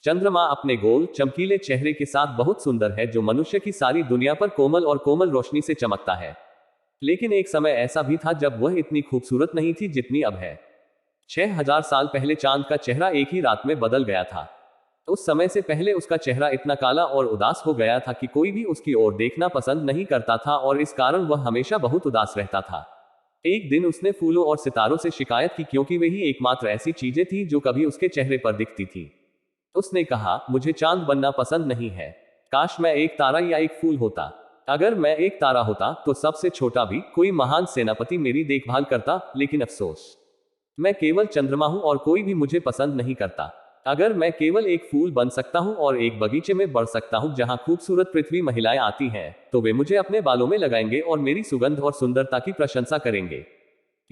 चंद्रमा अपने गोल चमकीले चेहरे के साथ बहुत सुंदर है, जो मनुष्य की सारी दुनिया पर कोमल और कोमल रोशनी से चमकता है। लेकिन एक समय ऐसा भी था जब वह इतनी खूबसूरत नहीं थी जितनी अब है। 6000 साल पहले चांद का चेहरा एक ही रात में बदल गया था। उस समय से पहले उसका चेहरा इतना काला और उदास हो गया था कि कोई भी उसकी ओर देखना पसंद नहीं करता था, और इस कारण वह हमेशा बहुत उदास रहता था। एक दिन उसने फूलों और सितारों से शिकायत की, क्योंकि वे ही एकमात्र ऐसी चीजें थी जो कभी उसके चेहरे पर दिखती थी। उसने कहा, मुझे चांद बनना पसंद नहीं है। काश मैं एक तारा या एक फूल होता। अगर मैं एक तारा होता तो सबसे छोटा भी कोई महान सेनापति मेरी देखभाल करता, लेकिन अफसोस, मैं केवल चंद्रमा हूं और कोई भी मुझे पसंद नहीं करता। अगर मैं केवल एक फूल बन सकता हूं और एक बगीचे में बढ़ सकता हूं जहां खूबसूरत पृथ्वी महिलाएं आती हैं, तो वे मुझे अपने बालों में लगाएंगे और मेरी सुगंध और सुंदरता की प्रशंसा करेंगे।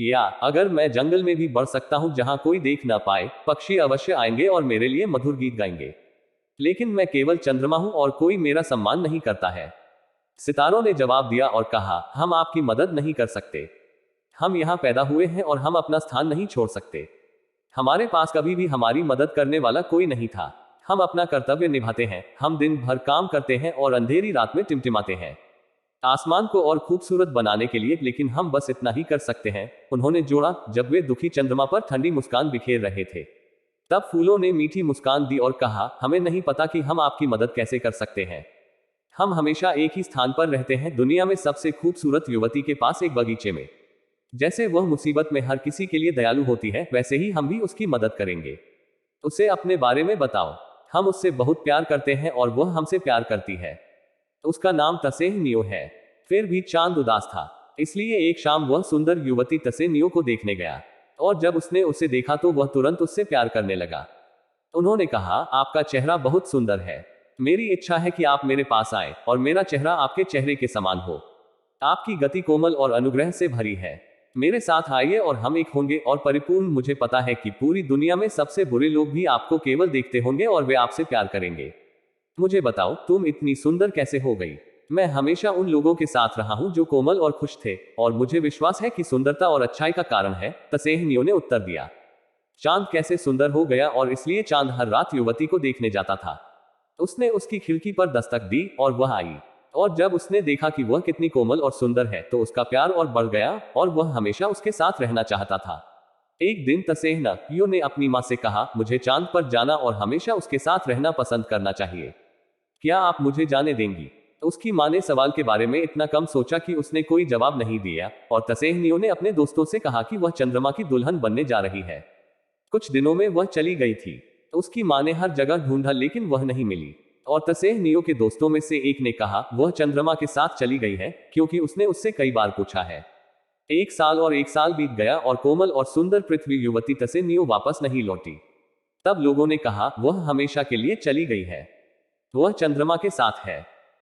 या अगर मैं जंगल में भी बढ़ सकता हूं जहां कोई देख ना पाए, पक्षी अवश्य आएंगे और मेरे लिए मधुर गीत गाएंगे। लेकिन मैं केवल चंद्रमा हूं और कोई मेरा सम्मान नहीं करता है। सितारों ने जवाब दिया और कहा, हम आपकी मदद नहीं कर सकते। हम यहां पैदा हुए हैं और हम अपना स्थान नहीं छोड़ सकते। हमारे पास कभी भी हमारी मदद करने वाला कोई नहीं था। हम अपना कर्तव्य निभाते हैं, हम दिन भर काम करते हैं और अंधेरी रात में टिमटिमाते हैं आसमान को और खूबसूरत बनाने के लिए, लेकिन हम बस इतना ही कर सकते हैं, उन्होंने जोड़ा, जब वे दुखी चंद्रमा पर ठंडी मुस्कान बिखेर रहे थे। तब फूलों ने मीठी मुस्कान दी और कहा, हमें नहीं पता कि हम आपकी मदद कैसे कर सकते हैं। हम हमेशा एक ही स्थान पर रहते हैं, दुनिया में सबसे खूबसूरत युवती के पास एक बगीचे में। जैसे वह मुसीबत में हर किसी के लिए दयालु होती है, वैसे ही हम भी उसकी मदद करेंगे। उसे अपने बारे में बताओ। हम उससे बहुत प्यार करते हैं और वह हमसे प्यार करती है। उसका नाम तसेहनियो है। फिर भी चांद उदास था, इसलिए एक शाम वह सुंदर युवती तसेहनियो को देखने गया, और जब उसने उसे देखा तो वह तुरंत उससे प्यार करने लगा। उन्होंने कहा, आपका चेहरा बहुत सुंदर है। मेरी इच्छा है कि आप मेरे पास आए और मेरा चेहरा आपके चेहरे के समान हो। आपकी गति कोमल और अनुग्रह से भरी है। मेरे साथ आइए और हम एक होंगे और परिपूर्ण। मुझे पता है कि पूरी दुनिया में सबसे बुरे लोग भी आपको केवल देखते होंगे और वे आपसे प्यार करेंगे। मुझे बताओ, तुम इतनी सुंदर कैसे हो गई? मैं हमेशा उन लोगों के साथ रहा हूं जो कोमल और खुश थे, और मुझे विश्वास है कि सुंदरता और अच्छाई का कारण है, तसेहनियो ने उत्तर दिया। चांद कैसे सुंदर हो गया, और इसलिए चांद हर रात युवती को देखने जाता था। उसने उसकी खिड़की पर दस्तक दी और वह आई, और जब उसने देखा कि वह कितनी कोमल और सुंदर है, तो उसका प्यार और बढ़ गया और वह हमेशा उसके साथ रहना चाहता था। एक दिन तसेहनियो ने अपनी मां से कहा, मुझे चांद पर जाना और हमेशा उसके साथ रहना पसंद करना चाहिए। क्या आप मुझे जाने देंगी? उसकी मां ने सवाल के बारे में इतना कम सोचा कि उसने कोई जवाब नहीं दिया, और तसेहनियो ने अपने दोस्तों से कहा कि वह चंद्रमा की दुल्हन बनने जा रही है। कुछ दिनों में वह चली गई थी। उसकी मां ने हर जगह ढूंढा, लेकिन वह नहीं मिली, और तसेहनियो के दोस्तों में से एक ने कहा, वह चंद्रमा के साथ चली गई है, क्योंकि उसने उससे कई बार पूछा है। एक साल और एक साल बीत गया और कोमल और सुंदर पृथ्वी युवती तसेहनियो वापस नहीं लौटी। तब लोगों ने कहा, वह हमेशा के लिए चली गई है। वह चंद्रमा के साथ है।